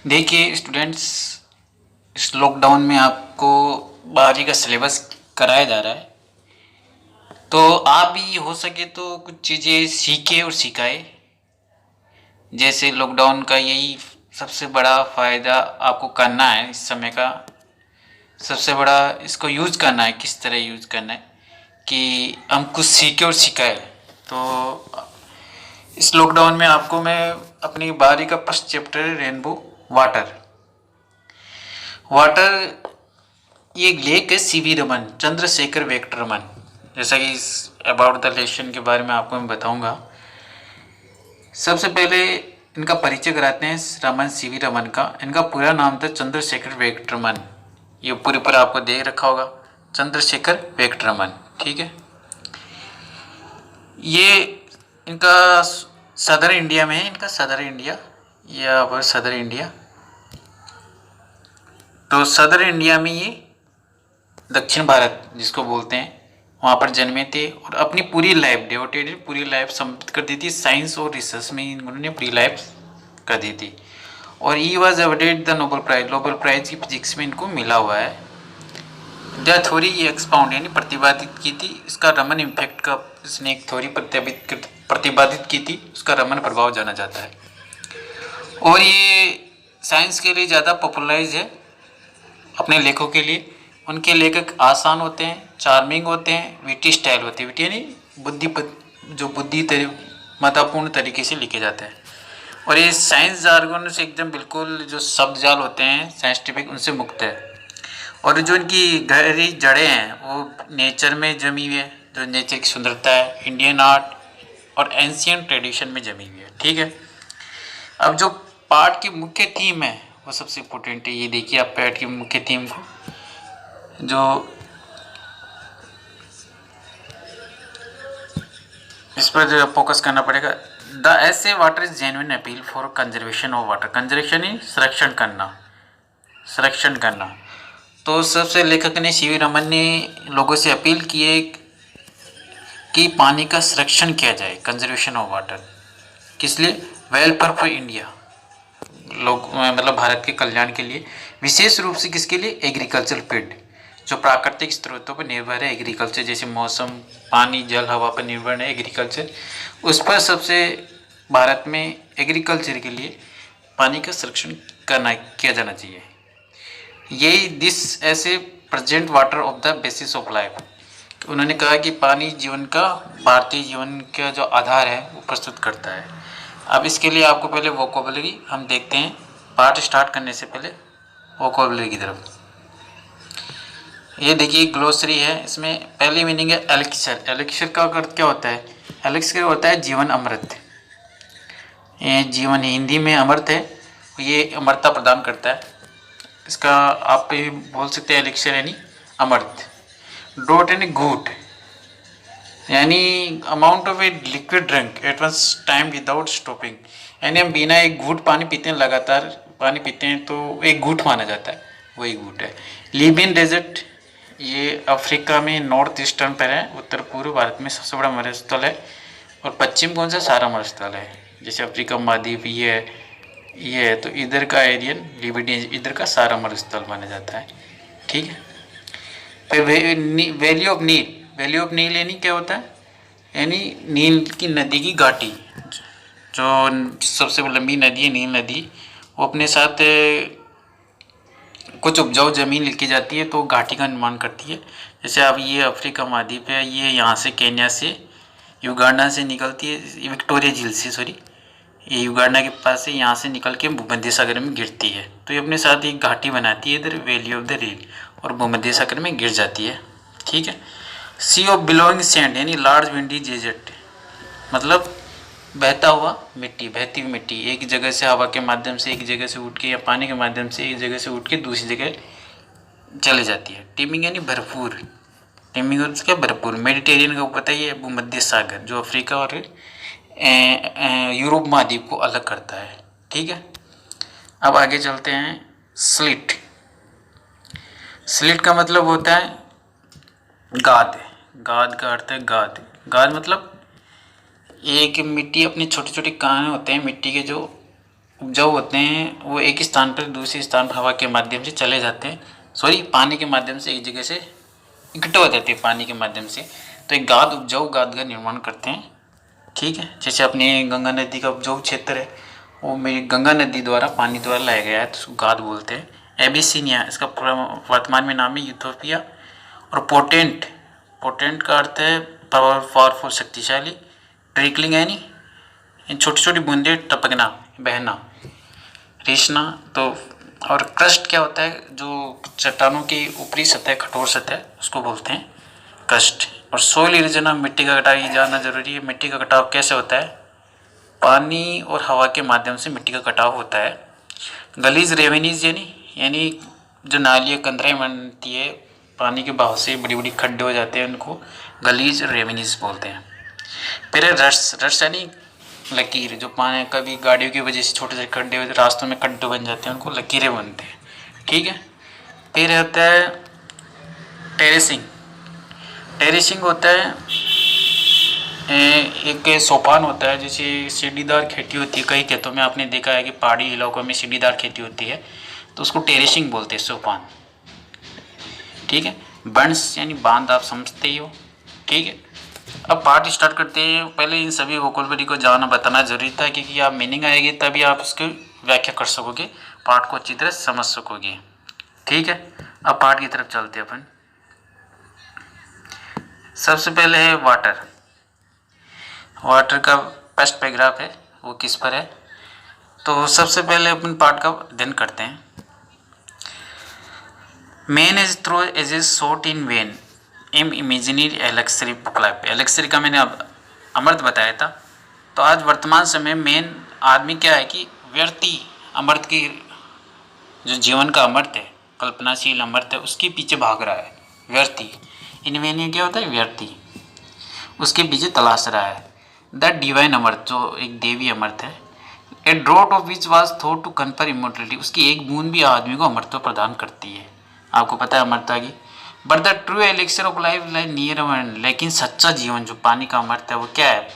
देखिए स्टूडेंट्स, इस लॉकडाउन में आपको 12वीं का सिलेबस कराया जा रहा है, तो आप भी हो सके तो कुछ चीज़ें सीखे और सिखाए। जैसे लॉकडाउन का यही सबसे बड़ा फ़ायदा आपको करना है। इस समय का सबसे बड़ा इसको यूज़ करना है, किस तरह यूज़ करना है कि हम कुछ सीखे और सिखाए। तो इस लॉकडाउन में आपको मैं अपनी 12वीं का फर्स्ट चैप्टर है रेनबो वाटर। वाटर ये लेक है सीवी रमन, चंद्रशेखर वेंकटरमन। जैसा कि इस अबाउट द लेशन के बारे में आपको मैं बताऊंगा। सबसे पहले इनका परिचय कराते हैं रमन, सीवी रमन का। इनका पूरा नाम था चंद्रशेखर वेंकटरमन। ये पूरे आपको दे रखा होगा, चंद्रशेखर वेंकटरमन। ठीक है, ये इनका सदर इंडिया में है। इनका सदर इंडिया या फिर सदर इंडिया, तो सदर इंडिया में ये दक्षिण भारत जिसको बोलते हैं, वहाँ पर जन्मे थे और अपनी पूरी लाइफ डिवोटेड, पूरी लाइफ समर्पित कर दी थी साइंस और रिसर्च में। इन्होंने पूरी लाइफ कर दी थी और he was awarded the Nobel prize की फिजिक्स में इनको मिला हुआ है। द थ्योरी एक्सपाउंड यानी प्रतिपादित की थी इसका रमन इम्पैक्ट का, इसने एक थ्योरी प्रतिपादित की थी, उसका रमन प्रभाव जाना जाता है। और ये साइंस के लिए ज़्यादा पॉपुलराइज है अपने लेखों के लिए। उनके लेखक आसान होते हैं, चार्मिंग होते हैं, विटी स्टाइल होती है। विटी यानी मतापूर्ण तरीके से लिखे जाते हैं। और ये साइंस जार्गन से एकदम बिल्कुल जो शब्द जाल होते हैं साइंटिफिक, उनसे मुक्त है। और जो इनकी गहरी जड़ें हैं वो नेचर में जमी हुई है, जो नेचर की सुंदरता है, इंडियन आर्ट और एंशियंट ट्रेडिशन में जमी हुई है। ठीक है, अब जो पाठ की मुख्य थीम है वो सबसे इम्पोर्टेंट है। ये देखिए आप पाठ की मुख्य थीम को, जो इस पर जो फोकस करना पड़ेगा। द ऐसे water is genuine appeal for conservation of water. Conservation ही संरक्षण करना, संरक्षण करना। तो सबसे लेखक ने सीवी रमन ने लोगों से अपील की है कि पानी का संरक्षण किया जाए, कंजर्वेशन ऑफ वाटर। किस लिए? वेलफेयर फॉर इंडिया, लोग मतलब भारत के कल्याण के लिए। विशेष रूप से किसके लिए? एग्रीकल्चर फील्ड, जो प्राकृतिक स्रोतों पर निर्भर है, एग्रीकल्चर जैसे मौसम, पानी, जल, हवा पर निर्भर है एग्रीकल्चर, उस पर सबसे भारत में एग्रीकल्चर के लिए पानी का संरक्षण किया जाना चाहिए। यही दिस ऐसे present water of the basis of life. उन्होंने कहा कि पानी जीवन का, भारतीय जीवन का जो आधार है वो प्रस्तुत करता है। अब इसके लिए आपको पहले वोकेबलरी हम देखते हैं, पार्ट स्टार्ट करने से पहले वोकेबलरी की तरफ। ये देखिए ग्लोसरी है, इसमें पहली मीनिंग है एलिक्सर। एलिक्सर का अर्थ क्या होता है? एलिक्सर होता है जीवन अमृत। ये जीवन हिंदी में अमृत है, ये अमरता प्रदान करता है। इसका आप बोल सकते हैं एलिक्सर यानी अमृत। डोट यानी घूट, यानी amount of a liquid drink at once time without stopping. यानी हम बिना एक घूट पानी पीते हैं, लगातार पानी पीते हैं तो एक घूट माना जाता है, वही घूट है। लीबियन डेजर्ट, ये अफ्रीका में नॉर्थ ईस्टर्न पर है, उत्तर पूर्व भारत में सबसे बड़ा मरुस्थल है। और पश्चिम कौन सा? सारा मरुस्थल है। जैसे अफ्रीका महाद्वीप ये है तो इधर का एरियन लिबियन, इधर का सारा मरुस्थल माना जाता है। ठीक है, फिर valley of Nile. Valley of Nile यानी क्या होता है? यानी नील की नदी की घाटी, जो सबसे लंबी नदी है नील नदी, वो अपने साथ कुछ उपजाऊ ज़मीन लेके जाती है तो घाटी का निर्माण करती है। जैसे अब ये अफ्रीका महाद्वीप है, ये यहाँ से केन्या से, युगांडा से निकलती है, विक्टोरिया झील से, सॉरी, ये युगांडा के पास से, यहाँ से निकल के भूमध्य सागर में गिरती है। तो ये अपने साथ एक घाटी बनाती है इधर, वैली ऑफ द नील, और भूमध्य सागर में गिर जाती है। ठीक है, सी ऑफ बिलोइंग सैंड यानी लार्ज विंडी डेजर्ट, मतलब बहता हुआ मिट्टी, बहती हुई मिट्टी, एक जगह से हवा के माध्यम से एक जगह से उठ के, या पानी के माध्यम से एक जगह से उठ के दूसरी जगह चले जाती है। टीमिंग यानी भरपूर, टीमिंग और क्या? भरपूर। मेडिटेरियन का पता ही है, भूमध्य सागर, जो अफ्रीका और यूरोप महाद्वीप को अलग करता है। ठीक है, अब आगे चलते हैं। स्लिट, स्लिट का मतलब होता है गाद। गाद का अर्थ है गाद। गाद मतलब एक मिट्टी, अपने छोटे छोटे कण होते हैं मिट्टी के, जो उपजाऊ होते हैं वो एक स्थान पर दूसरे स्थान पर हवा के माध्यम से चले जाते हैं, सॉरी पानी के माध्यम से एक जगह से इकट्ठे हो जाते हैं पानी के माध्यम से। तो एक गाद उपजाऊ गाद का निर्माण करते हैं। ठीक है, जैसे अपनी गंगा नदी का उपजाऊ क्षेत्र है, वो मेरी गंगा नदी द्वारा पानी द्वारा लाया गया है, तो उसको गाद बोलते हैं। एबिसिनिया इसका पूरा वर्तमान में नाम है यूथोपिया। और पोटेंट, पोटेंट का अर्थ है पावरफुल शक्तिशाली। ट्रिकलिंग यानी छोटी छोटी बूंदें टपकना बहना। रिसना तो, और क्रस्ट क्या होता है, जो चट्टानों की ऊपरी सतह कठोर सतह उसको बोलते हैं क्रस्ट। और सोइल इरोजन, मिट्टी का कटाव, ये जानना जरूरी है। मिट्टी का कटाव कैसे होता है, पानी और हवा के माध्यम से मिट्टी का कटाव होता है। गलीज रेवेनीज यानी जो नालियाँ कंदरें बनती है पानी के बहाव से बड़ी बड़ी खड्डे हो जाते हैं, उनको गलीज रेवेनीज बोलते हैं। फिर रस, रस यानी लकीर, जो पानी कभी गाड़ियों की वजह से छोटे से खड्डे रास्तों में खड्डे बन जाते हैं, उनको लकीरें बनते हैं। ठीक है, फिर होता है टेरेसिंग। टेरेसिंग होता है एक सोपान होता है, जैसे सीढ़ीदार खेती होती है कई खेतों में, आपने देखा है कि पहाड़ी इलाकों में सीढ़ीदार खेती होती है, तो उसको टेरेसिंग बोलते हैं, सोपान। ठीक है, बंड्स यानी बांध, आप समझते ही हो। ठीक है, अब पार्ट स्टार्ट करते हैं। पहले इन सभी वोकैबुलरी को जानना बताना जरूरी था, क्योंकि आप मीनिंग आएगी तभी आप इसकी व्याख्या कर सकोगे, पार्ट को अच्छी तरह समझ सकोगे। ठीक है, अब पार्ट की तरफ चलते हैं अपन। सबसे पहले है वाटर। वाटर का फर्स्ट पैराग्राफ है, वो किस पर है, तो सबसे पहले अपन पार्ट का अध्ययन करते हैं। Men age through age a shot in vain an imaginary elixir पुकलाइप। एलेक्सरी का मैंने अब अमृत बताया था। तो आज वर्तमान समय मेन आदमी क्या है कि व्यर्थी अमृत की, जो जीवन का अमृत है, कल्पनाशील अमृत है, उसके पीछे भाग रहा है। व्यर्थी इन वेन क्या होता है, व्यर्थी, उसके पीछे तलाश रहा है। द डिवाइन अमृत, जो एक देवी अमृत है। A draught of which was thought to confer immortality, उसकी एक बूंद भी आदमी को अमरत्व प्रदान करती है। आपको पता है अमरता की। But the true elixir of life like near our, लेकिन सच्चा जीवन जो पानी का अमृत है वो क्या है,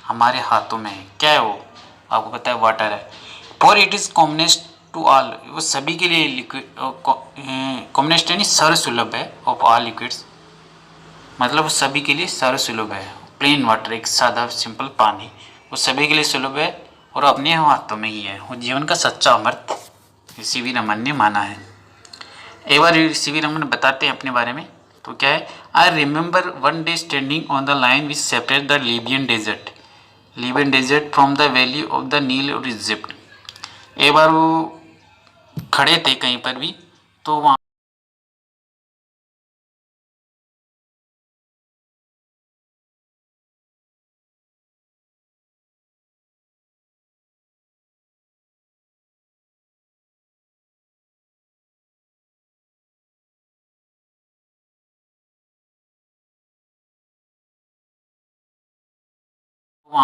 हमारे हाथों में है। क्या है वो, आपको पता है वाटर है। For it is commonest to all, वो सभी के लिए लिक्विड, कॉमनेस्ट यानी सर्वसुलभ है, ऑफ ऑल लिक्विड्स, मतलब वो सभी के लिए सर्वसुलभ है। प्लेन वाटर, एक सादा सिंपल पानी, वो सभी के लिए सुलभ है और अपने हाथों में ही है। वो जीवन का सच्चा अमृत सीवी रमन ने माना है। एक बार सीवी रमन बताते हैं अपने बारे में, तो क्या है, I remember one day standing on the line which separate the Libyan desert from the valley of the Nile और इजिप्ट। एक बार वो खड़े थे कहीं पर भी, तो वहाँ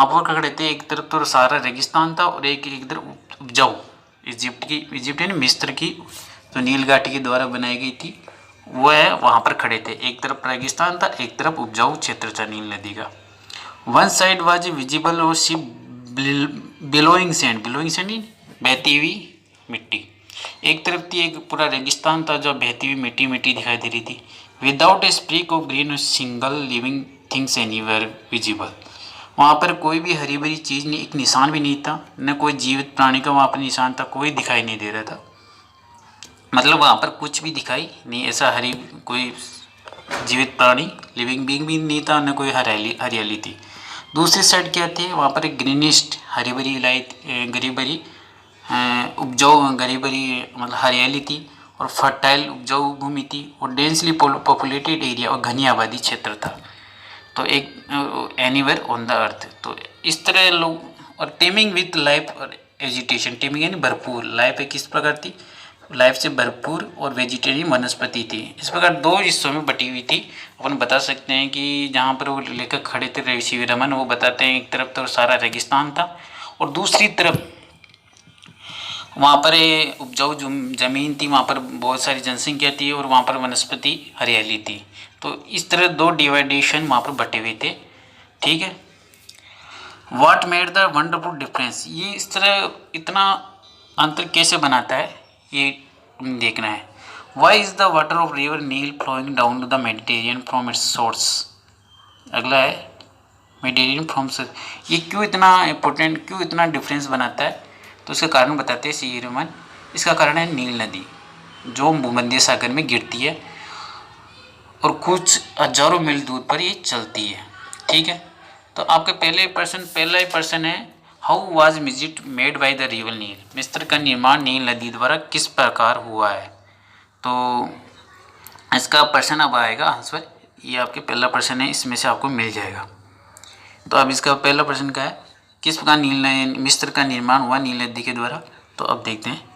पर खड़े थे। एक तरफ तो सारा रेगिस्तान था और एक तरफ उपजाऊ इजिप्ट यानी मिस्र की जो नील घाटी के द्वारा बनाई गई थी वो है, वहाँ पर खड़े थे। एक तरफ रेगिस्तान था, एक तरफ उपजाऊ क्षेत्र था नील नदी का। वन साइड वाज विजिबल और सी बिलोइंग सैंड बहती हुई मिट्टी। एक तरफ थी एक पूरा रेगिस्तान था जो बहती हुई मिट्टी मिट्टी दिखाई दे रही थी। Without a sprig of green single living things anywhere visible, वहाँ पर कोई भी हरी भरी चीज़ नहीं, एक निशान भी नहीं था, न कोई जीवित प्राणी का वहाँ पर निशान था, कोई दिखाई नहीं दे रहा था। मतलब वहाँ पर कुछ भी दिखाई नहीं, ऐसा हरी कोई जीवित प्राणी लिविंग बीइंग भी नहीं था, न कोई हरियाली थी। दूसरी साइड क्या थी, वहाँ पर एक ग्रीनिस्ट हरी भरी उपजाऊ गरी भरी मतलब हरियाली थी और फर्टाइल उपजाऊ भूमि थी और डेंसली पॉपुलेटेड एरिया और घनी आबादी क्षेत्र था। तो एक एनीवेयर ऑन द अर्थ, तो इस तरह लोग। और टेमिंग विथ लाइफ और वेजिटेशन, टेमिंग यानी भरपूर, लाइफ किस प्रकार थी, लाइफ से भरपूर और वेजिटेरियन वनस्पति थी। इस प्रकार दो हिस्सों में बटी हुई थी। अपन बता सकते हैं कि जहाँ पर वो लेखक खड़े थे सीवी रमन, वो बताते हैं एक तरफ तो सारा रेगिस्तान था और दूसरी तरफ वहाँ पर उपजाऊ जमीन थी, वहाँ पर बहुत सारी जनसंख्या थी और वहाँ पर वनस्पति हरियाली थी। तो इस तरह दो डिवाइडेशन वहाँ पर बटे हुए थे। ठीक है, what made the wonderful difference, ये इस तरह इतना अंतर कैसे बनाता है ये देखना है। Why is the water of river Nile flowing down to the Mediterranean from its source. अगला है मेडिटेरियन फ्रॉम सोर्स, ये क्यों इतना इम्पोर्टेंट, क्यों इतना डिफरेंस बनाता है, तो इसका कारण बताते हैं सी रमन। इसका कारण है नील नदी जो भूमध्य सागर में गिरती है और कुछ हजारों मील दूर पर ये चलती है। ठीक है, तो आपके पहला ही प्रश्न है, हाउ वाज मिजिट made by the river Nile. मिस्र का निर्माण नील नदी द्वारा किस प्रकार हुआ है। तो इसका प्रश्न अब आएगा आंसर, ये आपके पहला प्रश्न है, इसमें से आपको मिल जाएगा। तो अब इसका पहला प्रश्न क्या है, किस प्रकार मिस्र का निर्माण हुआ नील नदी के द्वारा। तो अब देखते हैं।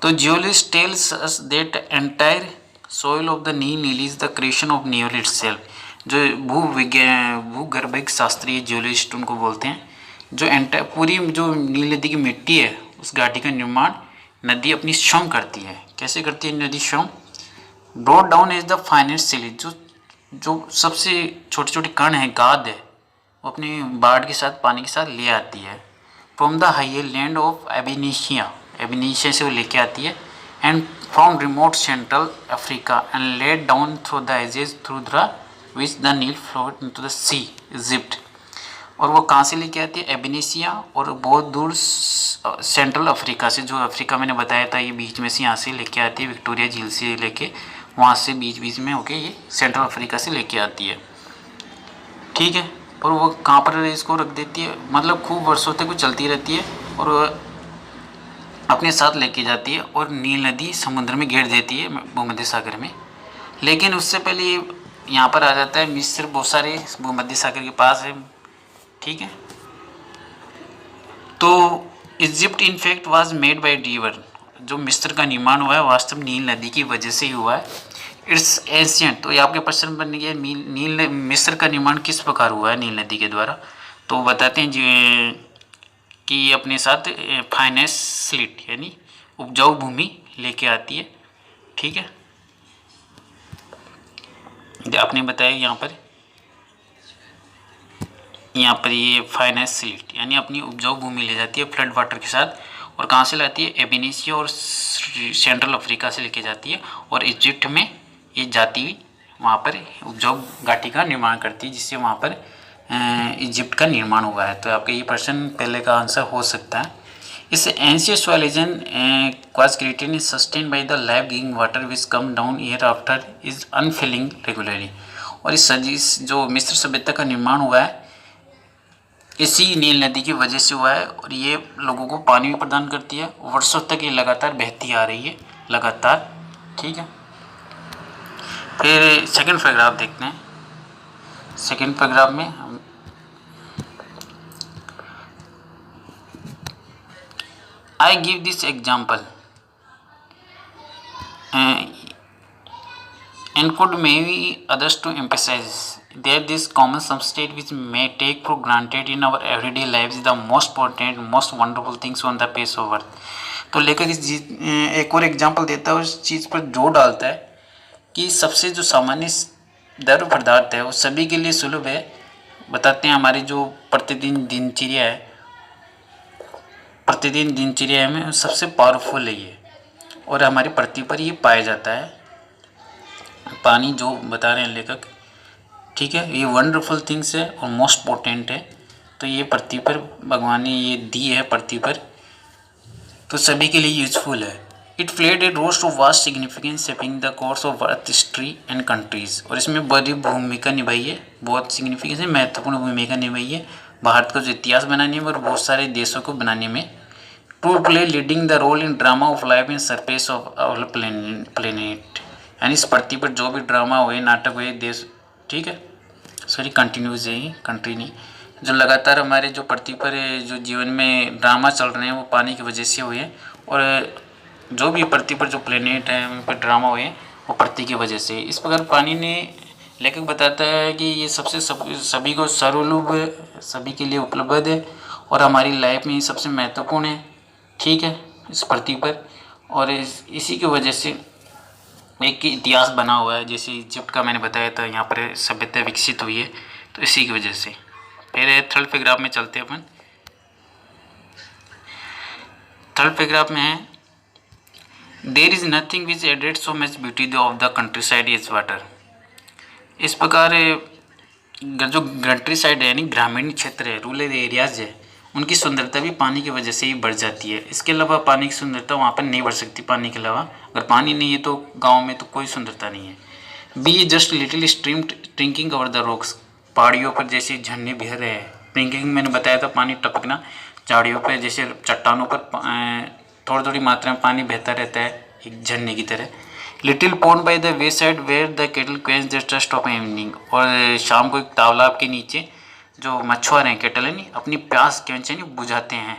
तो geologist tells us that entire soil of the Nile is the creation of Nile itself. जो भूगर्भिक शास्त्रीय जियोलॉजिस्ट उनको बोलते हैं, जो पूरी जो नील नदी की मिट्टी है उस घाटी का निर्माण नदी अपनी स्वयं करती है। कैसे करती है नदी स्वयं। Brought down is the finest silts, जो सबसे छोटे छोटे कण है, गाद है, वो अपनी बाढ़ के साथ पानी के साथ ले आती है। From the higher land of एबिनिशिया, एबिनिशिया से वो लेके आती है, and from remote central Africa and laid down through the ages through the which the Nile flowed into the sea Egypt. और वो कहाँ से लेके आती है, एबिनिशिया, और बहुत दूर सेंट्रल अफ्रीका से, जो अफ्रीका मैंने बताया था ये बीच में से यहाँ से लेके आती है, विक्टोरिया झील से लेके वहाँ से बीच बीच में होके ये सेंट्रल अफ्रीका से लेके आती है। ठीक है, और वो कहाँ पर इसको रख देती है, मतलब खूब वर्षों तक वो चलती रहती है और अपने साथ लेके जाती है और नील नदी समुद्र में गिर देती है भूमध्य सागर में। लेकिन उससे पहले ये यहाँ पर आ जाता है, मिस्र बहुत सारे भूमध्य सागर के पास है। ठीक है, तो Egypt in fact was made by river, जो मिस्र का निर्माण हुआ है वास्तव नील नदी की वजह से ही हुआ है। इट्स एंशियंट, तो ये आपके प्रश्न बन गया नील मिस्र का निर्माण किस प्रकार हुआ है नील नदी के द्वारा। तो बताते हैं कि ये अपने साथ फाइनेंस स्लिट यानी उपजाऊ भूमि लेके आती है। ठीक है, आपने बताया यहाँ पर ये फाइनेंस स्लिट यानी अपनी उपजाऊ भूमि ले जाती है फ्लड वाटर के साथ, और कहाँ से लाती है, एबिनिशिया और सेंट्रल अफ्रीका से लेके जाती है, और इजिप्ट में ये जाती हुई वहाँ पर उपजाऊ घाटी का निर्माण करती है, जिससे वहाँ पर इजिप्ट का निर्माण हुआ है। तो आपका ये प्रश्न पहले का आंसर हो सकता है। इस ancient soil region was created and sustained by the life giving water which come down year after is unfailing regularly. और इस जो मिस्र सभ्यता का निर्माण हुआ है इसी नील नदी की वजह से हुआ है, और ये लोगों को पानी भी प्रदान करती है, वर्षों तक ये लगातार बहती आ रही है लगातार। ठीक है, फिर सेकंड पैराग्राफ देखते हैं। सेकंड पैराग्राफ में हम I give this example and could maybe others to emphasize that this common substrate which may take for granted in our everyday lives is the most important, most wonderful things on the face of earth। तो लेखक एक और example देता है और इस चीज़ पर जोर डालता है कि सबसे जो सामान्य द्रव्य पदार्थ है वो सभी के लिए सुलभ है। बताते हैं हमारी जो प्रतिदिन दिनचर्या में सबसे पावरफुल है ये, और हमारी पृथ्वी पर ये पाया जाता है पानी, जो बता रहे हैं लेखक। ठीक है, ये वंडरफुल थिंग्स है और मोस्ट पोटेंट है। तो ये पृथ्वी पर भगवान ने ये दी है पृथ्वी पर, तो सभी के लिए यूजफुल है। It played a roast of vast significance shaping the course of earth history and countries. और इसमें बड़ी भूमिका निभाई है, बहुत सिग्निफिकेंस है, महत्वपूर्ण भूमिका निभाई है भारत का जो इतिहास बनाने में और बहुत सारे देशों को बनाने में। To play leading the role in drama of life in surface of our planet, यानी इस पृथ्वी पर जो भी ड्रामा हुए, नाटक हुए, देश, ठीक है, सॉरी कंटिन्यूज है ये, कंट्री नहीं, जो लगातार हमारे जो पृथ्वी पर जो जीवन में ड्रामा चल रहे हैं वो पानी की वजह से हुए हैं, और जो भी पृथ्वी पर जो प्लेनेट है उन पर ड्रामा हुए हैं वो पृथ्वी की वजह से। इस प्रकार पानी ने, लेखक बताता है कि ये सबसे सभी को सर्वलभ, सभी के लिए उपलब्ध है और हमारी लाइफ में सबसे महत्वपूर्ण है। ठीक है, इस पृथ्वी पर, और इसी की वजह से एक इतिहास बना हुआ है। जैसे इजिप्ट का मैंने बताया था, यहाँ पर सभ्यता विकसित हुई है, तो इसी की वजह से। फिर थर्ड पैराग्राफ में चलते हैं अपन। थर्ड पैराग्राफ में है there is nothing which added so much beauty of the countryside is water. इस प्रकार जो कंट्री साइड है यानी ग्रामीण क्षेत्र है, रूरल एरियाज है, उनकी सुंदरता भी पानी की वजह से ही बढ़ जाती है। इसके अलावा पानी की सुंदरता वहाँ पर नहीं बढ़ सकती पानी के अलावा। अगर पानी नहीं है तो गांव में तो कोई सुंदरता नहीं है। Be just little stream trickling over the rocks. पहाड़ियों पर जैसे झरने बह रहे हैं, ट्रिंकिंग मैंने बताया था पानी टपकना। झाड़ियों पर जैसे चट्टानों पर थोड़ी थोड़ी मात्रा में पानी बहता रहता है एक झरने की तरह। Little pond by the wayside where the cattle quench the thirst of evening. और शाम को एक तालाब के नीचे जो मछुआरे हैं, केटल है नहीं, अपनी प्यास क्वेंच नहीं बुझाते हैं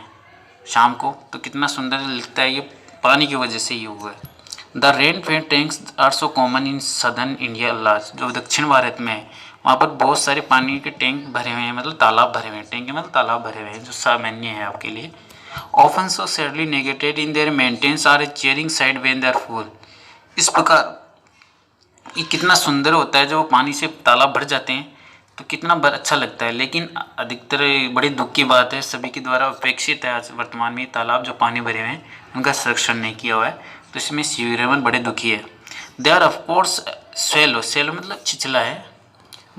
शाम को। तो कितना सुंदर लगता है, ये पानी की वजह से ही हुआ है। The rain fed tanks are so common in southern India large. जो दक्षिण भारत में है वहाँ पर बहुत सारे पानी के टैंक भरे हुए हैं, मतलब तालाब भरे हुए हैं। टैंक मतलब तालाब भरे हुए हैं, जो सामान्य है आपके लिए। Often so sadly neglected in their maintenance are a jarring sight when they're full. इस प्रकार ये कितना सुंदर होता है, जो पानी से तालाब भर जाते हैं तो कितना अच्छा लगता है। लेकिन अधिकतर बड़ी दुख की बात है, सभी के द्वारा उपेक्षित है आज वर्तमान में तालाब जो पानी भरे हुए हैं उनका संरक्षण नहीं किया हुआ है। तो इसमें सीवरेवन बड़े दुखी है। They are of course shallow, shallow मतलब छिछला है,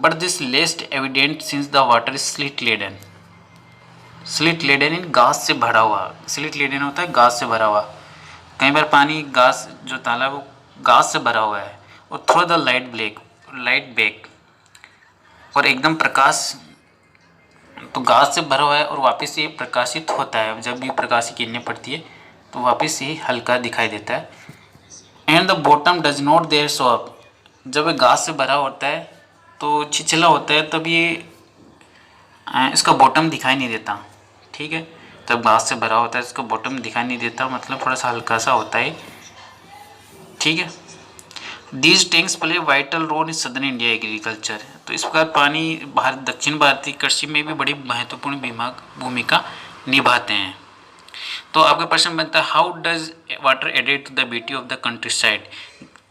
but this least evident since the water is silt laden. Silt laden इन घास से भरा हुआ। स्लिट लेडन होता है घास से भरा हुआ। कई बार पानी घास जो तालाब वो घास से भरा हुआ है। और थ्रो द लाइट बैक, और एकदम प्रकाश, तो घास से भरा हुआ है और वापस ये प्रकाशित होता है। जब भी प्रकाश की किरणें पड़ती है तो वापस ये हल्का दिखाई देता है। And the bottom does not there show up. जब घास से भरा होता है तो छिछला होता है, तब ये इसका बॉटम दिखाई नहीं देता। ठीक है, तब घास से भरा होता है इसका बॉटम दिखाई नहीं देता, मतलब थोड़ा सा हल्का सा होता है। ठीक है, these tanks play vital role in southern India agriculture. तो इस प्रकार पानी दक्षिण भारतीय कृषि में भी बड़ी महत्वपूर्ण भूमिका निभाते हैं। तो आपका प्रश्न बनता है how does water added to the beauty of the countryside.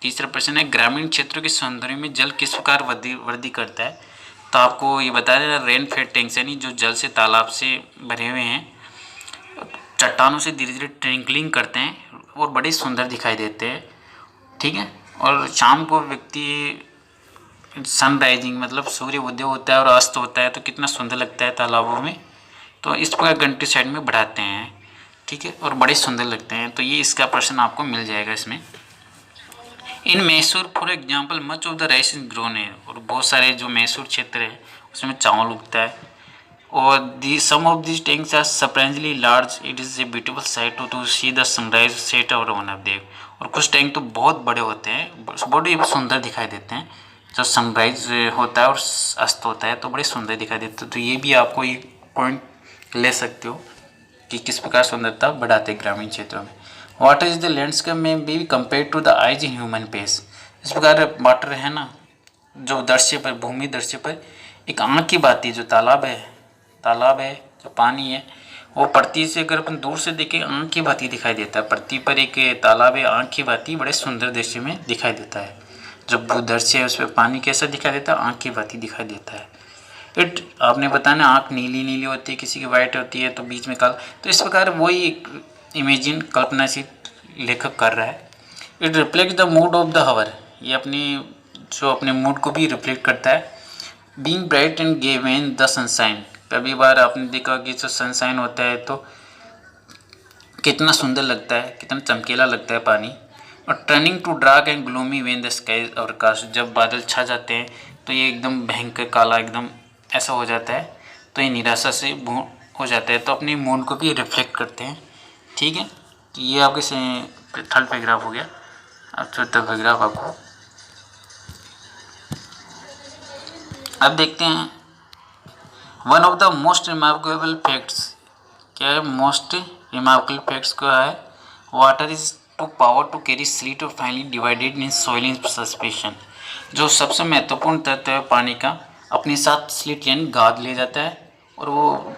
तीसरा प्रश्न है ग्रामीण क्षेत्रों के सौंदर्य में जल किस प्रकार वृद्धि करता है। तो आपको ये बता देना रेन फेड टैंक्स यानी जो जल से तालाब से भरे हुए हैं, चट्टानों से धीरे धीरे ट्रिंकलिंग करते हैं और बड़े सुंदर दिखाई देते हैं। ठीक है, और शाम को व्यक्ति सनराइजिंग मतलब सूर्य उदय होता है और अस्त होता है तो कितना सुंदर लगता है तालाबों में। तो इस प्रकार कंट्री साइड में बढ़ाते हैं। ठीक है, और बड़े सुंदर लगते हैं। तो ये इसका प्रश्न आपको मिल जाएगा इसमें। In Mysore for example much of the rice is grown है। और बहुत सारे जो मैसूर क्षेत्र है उसमें चावल उगता है। और the some of this tanks are surprisingly large. It is a beautiful sight to see the sunrise set और वन ऑफ देव। और कुछ टैंक तो बहुत बड़े होते हैं, बड़े सुंदर दिखाई देते हैं। जब सनराइज होता है और अस्त होता है तो बड़े सुंदर दिखाई देते हैं। तो ये भी आपको एक पॉइंट ले सकते हो कि किस प्रकार सुंदरता बढ़ाते हैं ग्रामीण क्षेत्रों में। वाटर इज द लैंडस्केप में be compare to the eyes in human face. इस प्रकार वाटर है ना, जो दृश्य पर भूमि दृश्य पर एक आँख की बात है। जो तालाब है जो पानी है वो पृथ्वी से अगर अपन दूर से देखें आँख की भांति दिखाई देता है। पृथ्वी पर एक तालाब है, आँख की भांति बड़े सुंदर दृश्य में दिखाई देता है। जब भूदृश्य है उस पर पानी कैसा दिखाई देता है, आँख की भांति दिखाई देता है। आपने बताया ना आँख नीली नीली होती है, किसी की वाइट होती है तो बीच में काला। तो इस प्रकार वही एक इमेजिन कल्पनाशील लेखक कर रहा है। It reflect the mood of the hour. ये अपने मूड को भी रिफ्लेक्ट करता है। Being bright and gay when the sunshine. कभी बार आपने देखा कि जो सनशाइन होता है तो कितना सुंदर लगता है, कितना चमकीला लगता है पानी। और turning to dark and gloomy when the sky overcast. जब बादल छा जाते हैं तो ये एकदम भयंकर काला एकदम ऐसा हो जाता है तो ये निराशा से हो जाता है। तो अपनी मूड को भी रिफ्लेक्ट करते हैं। ठीक है, तो ये आपके थर्ड पैराग्राफ हो गया। अब चौथा पैराग्राफ आपको अब देखते हैं। One of the most remarkable facts. क्या है मोस्ट रिमार्केबल फैक्ट्स क्या है? Water is to power to carry silt और finely divided in soil in suspension. जो सबसे महत्वपूर्ण तत्व है पानी का, अपने साथ स्लीट यानी गाद ले जाता है और वो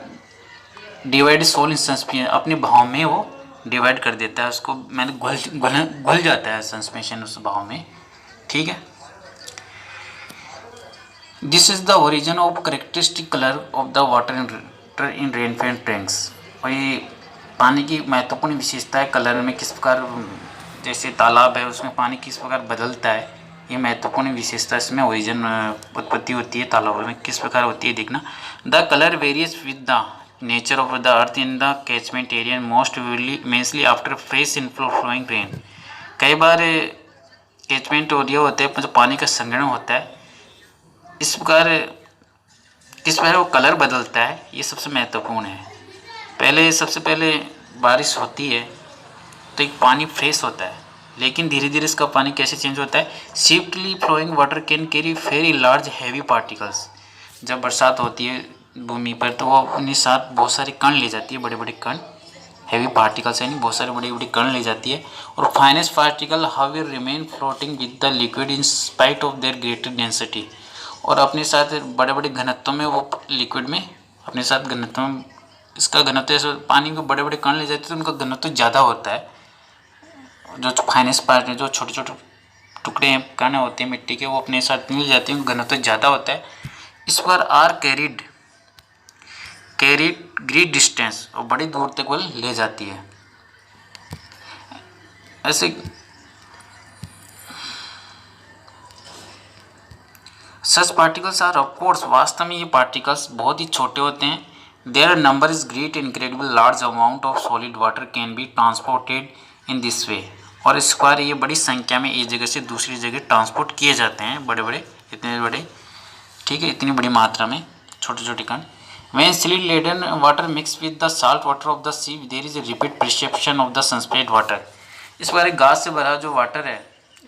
डिवाइड सोल इन सस्पेंशन अपने भाव में वो डिवाइड कर देता है उसको। मैंने घुल जाता है सस्पेंशन उस भाव में। ठीक है, this is the origin of characteristic colour of the water in rainfed tanks. और ये पानी की महत्वपूर्ण विशेषता है कलर में, किस प्रकार जैसे तालाब है उसमें पानी किस प्रकार बदलता है, ये महत्वपूर्ण विशेषता इसमें ओरिजिन उत्पत्ति होती है तालाबों में किस प्रकार होती है देखना। The colour varies with the nature of the earth in the catchment area most mainly after fresh inflow flowing rain. कई बार कैचमेंट एरिया होते हैं जो पानी का संग्रहण होता है, इस प्रकार किस प्रकार वो कलर बदलता है ये सबसे महत्वपूर्ण है। सबसे पहले बारिश होती है तो एक पानी फ्रेश होता है, लेकिन धीरे धीरे इसका पानी कैसे चेंज होता है। Swiftly flowing water can carry very large heavy particles. जब बरसात होती है भूमि पर तो वो अपने साथ बहुत सारे कण ले जाती है, बड़े बड़े कण, हैवी पार्टिकल्स यानी बहुत सारे बड़े बड़े कण ले जाती है। और finest particle how remain floating with the liquid in spite of their greater density. और अपने साथ बड़े बड़े घनत्व में वो लिक्विड में अपने साथ घनत्व में इसका घनत्व ऐसे पानी में बड़े बड़े कण ले जाते हैं तो उनका घनत्व ज़्यादा होता है। जो फाइनेस्ट पार्ट है, जो छोटे छोटे टुकड़े हैं कण होते हैं मिट्टी के, वो अपने साथ मिल जाते हैं, घनत्व ज़्यादा होता है। इस पर आर कैरिड ग्रेट डिस्टेंस और बड़ी दूर तक वो ले जाती है। ऐसे सच पार्टिकल्स आर ऑफकोर्स, वास्तव में ये पार्टिकल्स बहुत ही छोटे होते हैं। Their number is great, incredible large amount of solid water can be transported in this way. और इस बार ये बड़ी संख्या में एक जगह से दूसरी जगह ट्रांसपोर्ट किए जाते हैं, बड़े बड़े इतने बड़े, ठीक है, इतनी बड़ी मात्रा में छोटे छोटे कण। When silid laden water mixed with the salt water of the sea, there is a repeat precipitation of the sunspread water। इस बार एक गाज से भरा जो वाटर है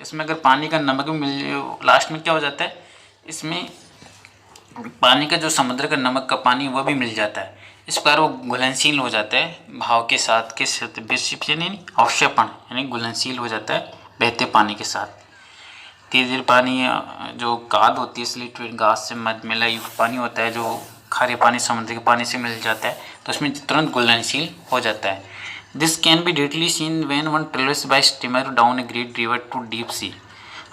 इसमें अगर पानी का नमक भी मिल, लास्ट में क्या हो जाता है, इसमें पानी का जो समुद्र का नमक का पानी वो भी मिल जाता है। इस प्रकार वो घुलनशील हो जाता है भाव के साथ, किस यानी अवक्षेपण यानी घुलनशील हो जाता है बहते पानी के साथ। धीरे धीरे पानी जो गाद होती है स्लिट गाज से मध मिला युक्त पानी होता है, जो खारे पानी समुद्र के पानी से मिल जाता है तो उसमें तुरंत घुलनशील हो जाता है। This can be directly seen when one travels by steamer down a great river to deep sea.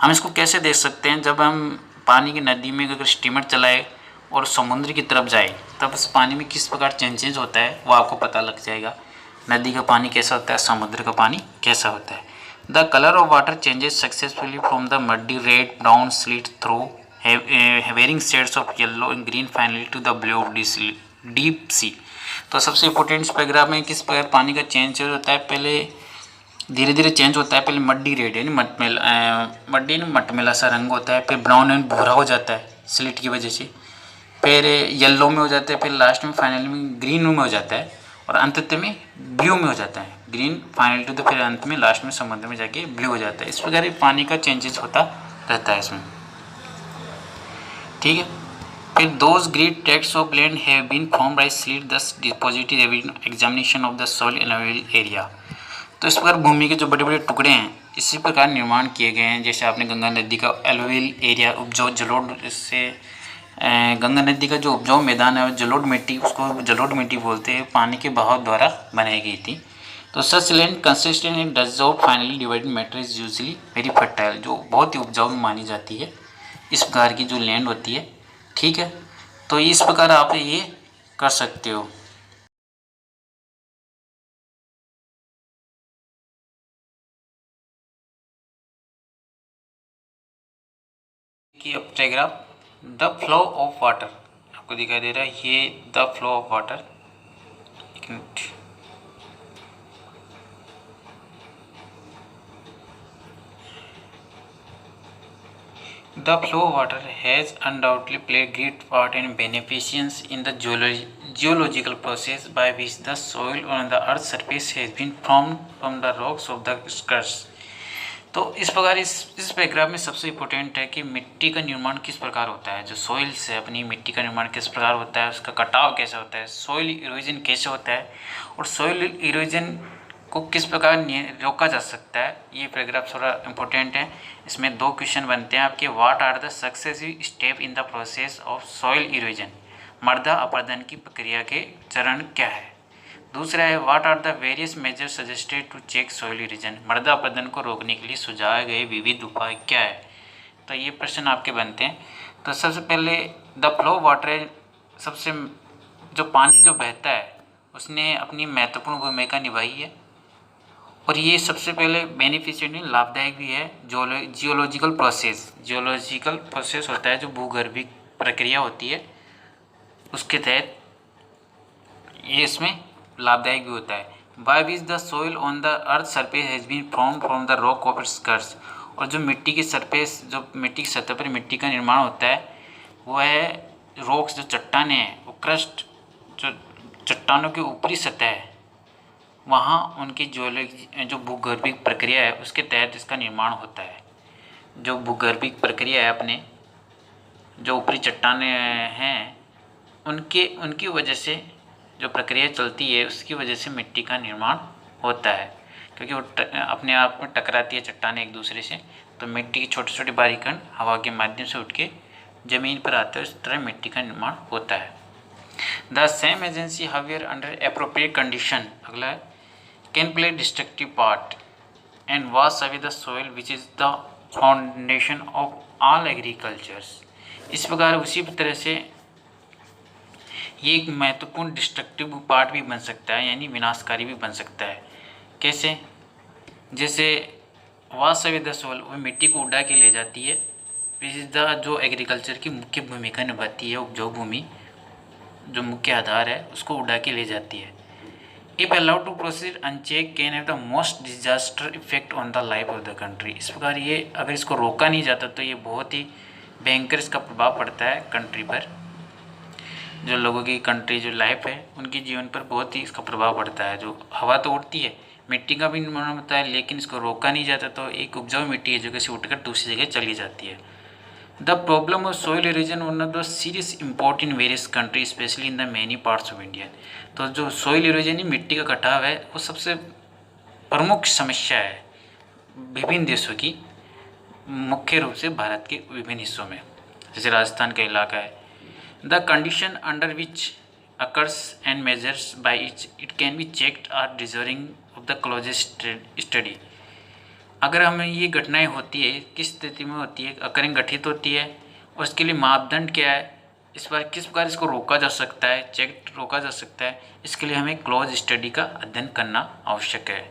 हम इसको कैसे देख सकते हैं, जब हम पानी की नदी में अगर स्टीमर चलाए और समुद्र की तरफ जाए तब उस पानी में किस प्रकार चेंजेस होता है वो आपको पता लग जाएगा। नदी का पानी कैसा होता है, समुद्र का पानी कैसा होता है। The colour of water changes successfully from the muddy red brown silt through varying shades of yellow and green finally to the blue of deep sea. तो सबसे इंपॉर्टेंट इस पैराग्राफ में किस प्रकार पानी का चेंज होता है, पहले धीरे धीरे चेंज होता है। पहले मड्डी रेड यानी मड्डी में मटमेला सा रंग होता है, फिर ब्राउन एंड भूरा हो जाता है स्लिट की वजह से, फिर येलो में हो जाता है, फिर लास्ट में फाइनल में ग्रीन में हो जाता है और अंत में ब्लू में हो जाता है। ग्रीन फाइनल टू, तो फिर अंत में लास्ट में समुद्र में जाके ब्लू हो जाता है। इस प्रकार पानी का चेंजेस होता रहता है इसमें, ठीक है। फिर those great tracts of land have been formed by silt thus deposited examination of the soil annual area. तो इस प्रकार भूमि के जो बड़े बड़े टुकड़े हैं इसी प्रकार निर्माण किए गए हैं। जैसे आपने गंगा नदी का एलुवियल एरिया उपजाऊ जलोढ़, इससे गंगा नदी का जो उपजाऊ मैदान है जलोढ़ मिट्टी, उसको जलोढ़ मिट्टी बोलते हैं, पानी के बहाव द्वारा बनाई गई थी। तो such land consistent in dissolve finely divided matter is usually very fertile, जो बहुत ही उपजाऊ मानी जाती है इस प्रकार की जो लैंड होती है, ठीक है। तो इस प्रकार आप ये कर सकते हो। कि अब paragraph the flow of water आपको दिखाई दे रहा है, ये the flow of water. The flow of water has undoubtedly played a great part in beneficence in the geological process by which the soil on the earth's surface has been formed from the rocks of the scarps। तो इस प्रकार इस paragraph में सबसे important है कि मिट्टी का निर्माण किस प्रकार होता है, जो सॉइल से अपनी मिट्टी का निर्माण किस प्रकार होता है, उसका कटाव कैसे होता है, सॉइल इरोजन कैसे होता है और सॉइल इरोजन को किस प्रकार रोका जा सकता है। ये पैराग्राफ थोड़ा इम्पोर्टेंट है। इसमें दो क्वेश्चन बनते हैं आपके। What are the successive step in the process of soil erosion, मृदा अपरदन की प्रक्रिया के चरण क्या है। दूसरा है what are the various measures suggested to check soil erosion, मृदा अपरदन को रोकने के लिए सुझाए गए विविध उपाय क्या है। तो ये प्रश्न आपके बनते हैं। तो सबसे पहले द फ्लो वाटर है, सबसे जो पानी जो बहता है उसने अपनी महत्वपूर्ण भूमिका निभाई है, और ये सबसे पहले बेनिफिशियरी लाभदायक भी है। जियोलॉजिकल प्रोसेस होता है, जो भूगर्भिक प्रक्रिया होती है उसके तहत ये इसमें लाभदायक भी होता है। By which the soil on the earth surface has been formed from the rock of its course, और जो मिट्टी की सरफेस, जो मिट्टी की सतह पर मिट्टी का निर्माण होता है वो है रॉक्स, जो चट्टानें हैं, वो क्रस्ट, जो चट्टानों की ऊपरी सतह है वहाँ उनकी जो भूगर्भिक प्रक्रिया है उसके तहत इसका निर्माण होता है। जो भूगर्भिक प्रक्रिया है, अपने जो ऊपरी चट्टानें हैं उनकी वजह से जो प्रक्रिया चलती है उसकी वजह से मिट्टी का निर्माण होता है, क्योंकि वो अपने आप में टकराती है चट्टानें एक दूसरे से, तो मिट्टी की छोटे छोटे बारीक कण हवा के माध्यम से उठ के ज़मीन पर आते हैं, उस तरह मिट्टी का निर्माण होता है। The same agency however under appropriate condition, अगला है, can play destructive part and wash away the soil which is the foundation of all agricultures. इस प्रकार उसी तरह से ये एक महत्वपूर्ण डिस्ट्रक्टिव पार्ट भी बन सकता है, यानी विनाशकारी भी बन सकता है। कैसे? जैसे वॉश अवे द सोइल, वो मिट्टी को उड़ा के ले जाती है, विच इज़ द जो एग्रीकल्चर की मुख्य भूमिका निभाती है, उपजाऊ भूमि जो मुख्य आधार है उसको उड़ा के ले जाती है। If allowed to proceed unchecked can have the most disaster effect on the life of the country. इस प्रकार ये अगर इसको रोका नहीं जाता तो ये बहुत ही भयंकर इसका प्रभाव पड़ता है कंट्री पर, जो लोगों की कंट्री जो लाइफ है उनके जीवन पर बहुत ही इसका प्रभाव पड़ता है। जो हवा तो उड़ती है, मिट्टी का भी निर्माण होता है, लेकिन इसको रोका नहीं जाता तो एक उपजाऊ मिट्टी है जो किसी उठकर दूसरी जगह चली जाती है। The problem of soil erosion one of the serious import in various country specially in the many parts of India. तो जो सोइल इरोजन ही मिट्टी का कटाव है वो सबसे प्रमुख समस्या है विभिन्न देशों की, मुख्य रूप से भारत के विभिन्न हिस्सों में, जैसे राजस्थान का इलाका है। The condition under which occurs and measures by it can be checked are deserving of the closest study. अगर हमें ये घटनाएं होती है, किस स्थिति में होती है, अकरिंग गठित होती है, और उसके लिए मापदंड क्या है, इस बार किस प्रकार इसको रोका जा सकता है, चेक रोका जा सकता है, इसके लिए हमें क्लोज स्टडी का अध्ययन करना आवश्यक है।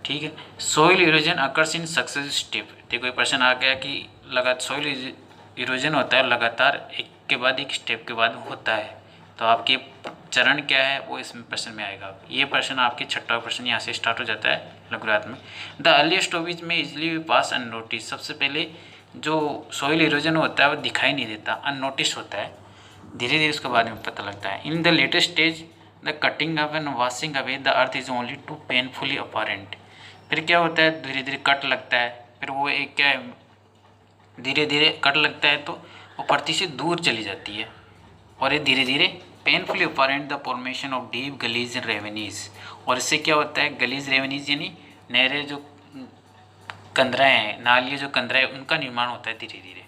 ठीक है। Soil erosion occurs in successive step. देखो ये प्रश्न आ गया कि सोइल इरोजन होता है लगातार एक के बाद एक स्टेप के बाद होता है, तो आपके चरण क्या है वो इसमें प्रश्न में आएगा। ये प्रश्न आपके छठा प्रश्न यहाँ से स्टार्ट हो जाता है लघुरात में। द अर्लीस्ट ऑफ विच में इजली पास अननोटिस। सबसे पहले जो सोइल इरोजन होता है वो दिखाई नहीं देता, अननोटिस होता है, धीरे धीरे उसके बारे में पता लगता है। In the latest stage the cutting up and washing away the earth is only too painfully apparent. फिर क्या होता है, धीरे धीरे कट लगता है, फिर वो एक क्या है, धीरे धीरे कट लगता है तो वो पृथ्वी से दूर चली जाती है, और ये धीरे धीरे painfully apparent the formation of deep gullies and ravines. और इससे क्या होता है, गलीज रेवेनीज यानी नहरें, जो कंदराएँ हैं, नालियाँ जो कंदराएँ, उनका निर्माण होता है धीरे धीरे।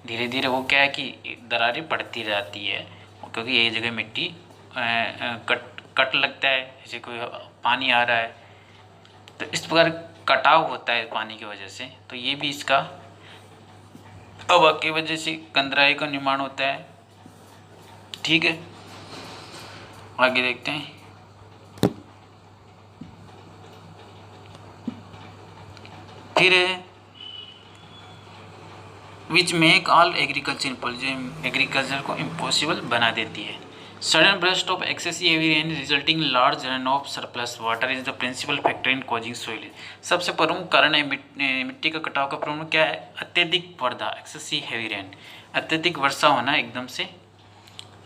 धीरे धीरे वो क्या है कि दरारें पड़ती जाती है, क्योंकि ये जगह मिट्टी कट लगता है, जैसे कोई पानी आ रहा है, तो इस प्रकार कटाव होता है पानी की वजह से। तो ये भी इसका हवा की वजह से कंदराई का निर्माण होता है। ठीक है, आगे देखते हैं। फिर है which make all agriculture impossible, जो एग्रीकल्चर को इम्पॉसिबल बना देती है। Sudden burst of excessive heavy rain resulting large run off surplus water is the principal factor in causing soil. सबसे प्रमुख कारण है मिट्टी का कटाव का प्रमुख क्या है, अत्यधिक वर्षा, एक्सेसिव हेवी रेन, अत्यधिक वर्षा होना एकदम से,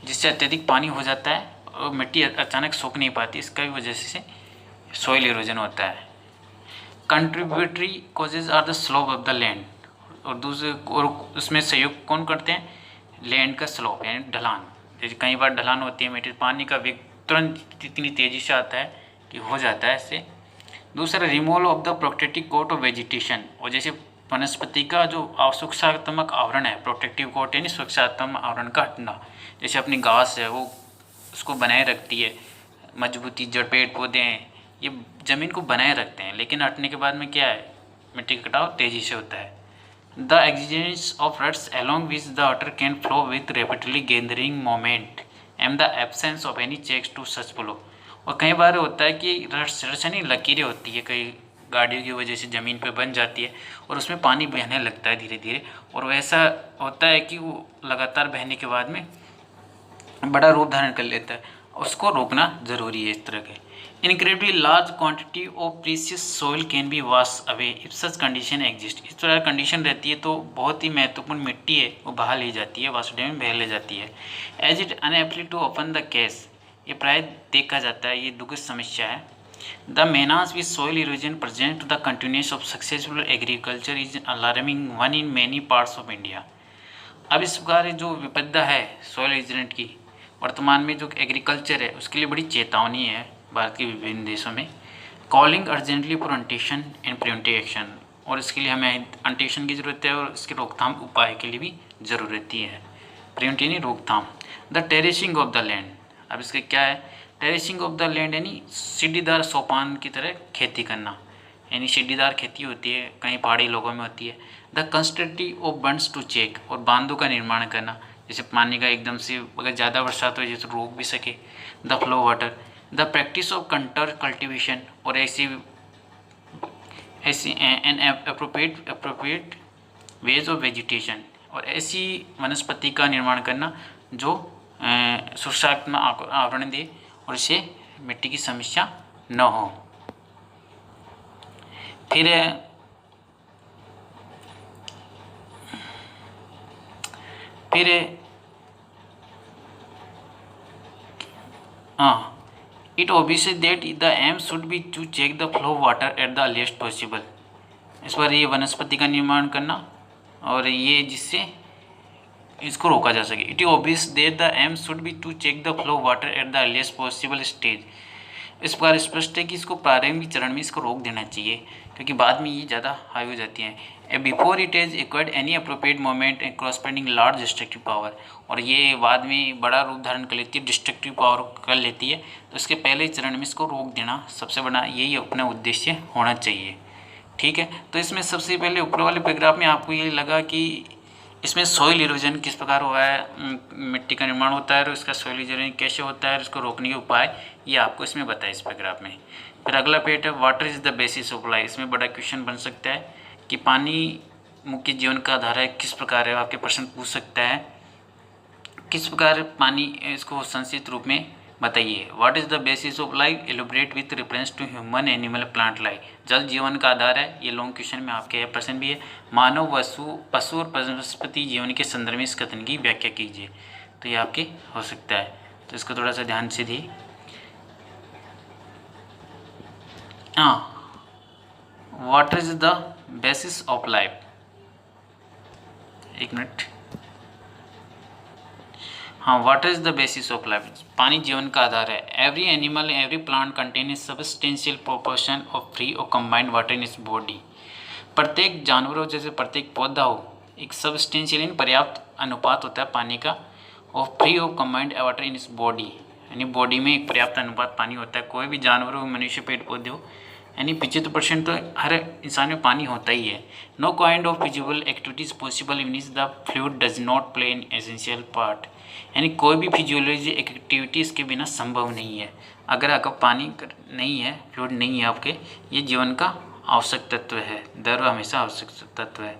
जिससे अत्यधिक पानी हो जाता है और मिट्टी अचानक सूख नहीं पाती, इसका भी वजह से सोइल इरोजन होता है। Contributory causes are the slope of the land, और दूसरे और उसमें सहयोग कौन करते हैं, लैंड का स्लोप यानी ढलान। जैसे कई बार ढलान होती है, मिट्टी पानी का वेग तुरंत इतनी तेज़ी से आता है कि हो जाता है इससे। दूसरा removal of the protective coat of vegetation, और जैसे वनस्पति का जो सुरक्षात्मक आवरण है, प्रोटेक्टिव कोट यानी सुरक्षात्मक आवरण का हटना, जैसे अपनी घास है वो उसको बनाए रखती है, मजबूती, जड़, पेड़ पौधे हैं, ये ज़मीन को बनाए रखते हैं, लेकिन हटने के बाद में क्या है, मिट्टी का कटाव तेज़ी से होता है। The existence of रट्स along which the water can flow with rapidly gathering moment and the absence of any checks to such flow। और कई बार होता है कि रट्स यानी लकीरें होती है, कई गाड़ियों की वजह से ज़मीन पे बन जाती है और उसमें पानी बहने लगता है धीरे धीरे, और वैसा होता है कि वो लगातार बहने के बाद में बड़ा रूप धारण कर लेता है, उसको रोकना ज़रूरी है। इस तरह के incredibly large quantity of precious soil can be wash away if such condition exist. इस तरह कंडीशन रहती है तो बहुत ही महत्वपूर्ण मिट्टी है वो बहा ली जाती है, वासुदेव में बह ले जाती है। As it unhappily to open the case, ये प्राय देखा जाता है, ये दुखद समस्या है। The menace with soil erosion present to the continuance of successful agriculture is alarming one in many parts of India। अब इस प्रकार जो विपदा है सॉइल इरोजन की वर्तमान में जो एग्रीकल्चर है उसके लिए बड़ी चेतावनी है भारत के विभिन्न देशों में। Calling urgently for attention and preventive action, और इसके लिए हमें अंटेशन की ज़रूरत है और इसके रोकथाम उपाय के लिए भी ज़रूरत ही है। प्रिवेंटिव यानी रोकथाम। The terracing of the land, अब इसके क्या है, टेरेसिंग ऑफ द लैंड यानी सीढ़ीदार सोपान की तरह खेती करना, यानी सीढ़ीदार खेती होती है कहीं पहाड़ी इलाकों में होती है। The constructive of bunds to check, और बांधों का निर्माण करना, जैसे पानी का एकदम से अगर ज़्यादा बरसात हो जाए तो रोक भी सके। The flow water, the practice of counter cultivation, और ऐसी an appropriate ways of vegetation, और ऐसी वनस्पति का निर्माण करना जो सुरक्षात्मक आवरण दे और इससे मिट्टी की समस्या न हो। फिर it obviously that the aim should be to check the flow water at the earliest possible. इस पर ये वनस्पति का निर्माण करना और ये जिससे इसको रोका जा सके। It is obvious that the aim should be to check the flow water at the earliest possible stage. इस प्रकार स्पष्ट है कि इसको प्रारंभिक चरण में इसको रोक देना चाहिए क्योंकि बाद में ये ज़्यादा हाई हो जाती हैं। Before it is acquired any appropriate moment and corresponding large destructive power, और ये बाद में बड़ा रूप धारण कर लेती है, डिस्ट्रक्टिव पावर कर लेती है, तो इसके पहले चरण में इसको रोक देना सबसे बड़ा यही अपना उद्देश्य होना चाहिए। ठीक है, तो इसमें सबसे पहले ऊपर वाले पैराग्राफ में आपको ये लगा कि इसमें सॉइल इरोजन किस प्रकार हुआ है, मिट्टी का निर्माण होता है और इसका सॉइल इरोजन कैसे होता है, इसको रोकने के उपाय ये आपको इसमें बताया इस पैराग्राफ में। फिर अगला पेज है water is the basis of life. इसमें बड़ा क्वेश्चन बन सकता है कि पानी मुख्य जीवन का आधार है, किस प्रकार है, आपके प्रश्न पूछ सकता है किस प्रकार पानी, इसको संक्षिप्त रूप में बताइए। What is the basis of life, elaborate with reference to human animal plant life. जल जीवन का आधार है, ये लॉन्ग क्वेश्चन में आपके प्रश्न भी है। मानव पशु और वनस्पति जीवन के संदर्भ में इस कथन की व्याख्या कीजिए, तो ये आपके हो सकता है, तो इसको थोड़ा सा ध्यान से दिए। Water is the basis of life, एक मिनट। हाँ, water is the basis of life, पानी जीवन का आधार है। Every animal every plant contain a substantial proportion of free और combined water in its body. प्रत्येक जानवर हो, जैसे प्रत्येक पौधा हो, एक सब्सटेंशियल पर्याप्त अनुपात होता है पानी का, और फ्री और combined water in its body, यानी बॉडी में एक पर्याप्त अनुपात पानी होता है। कोई भी जानवर हो, मनुष्य, पेड़ पौधे हो, यानी 75% तो हर इंसान में पानी होता ही है। Know kind of feasible activities possible in the fluid does not play an essential part, यानी कोई भी फिजियोलॉजी एक्टिविटीज़ के बिना संभव नहीं है। अगर आपका पानी नहीं है, फ्लूइड नहीं है आपके, ये जीवन का आवश्यक तत्व है, द्रव हमेशा आवश्यक तत्व है।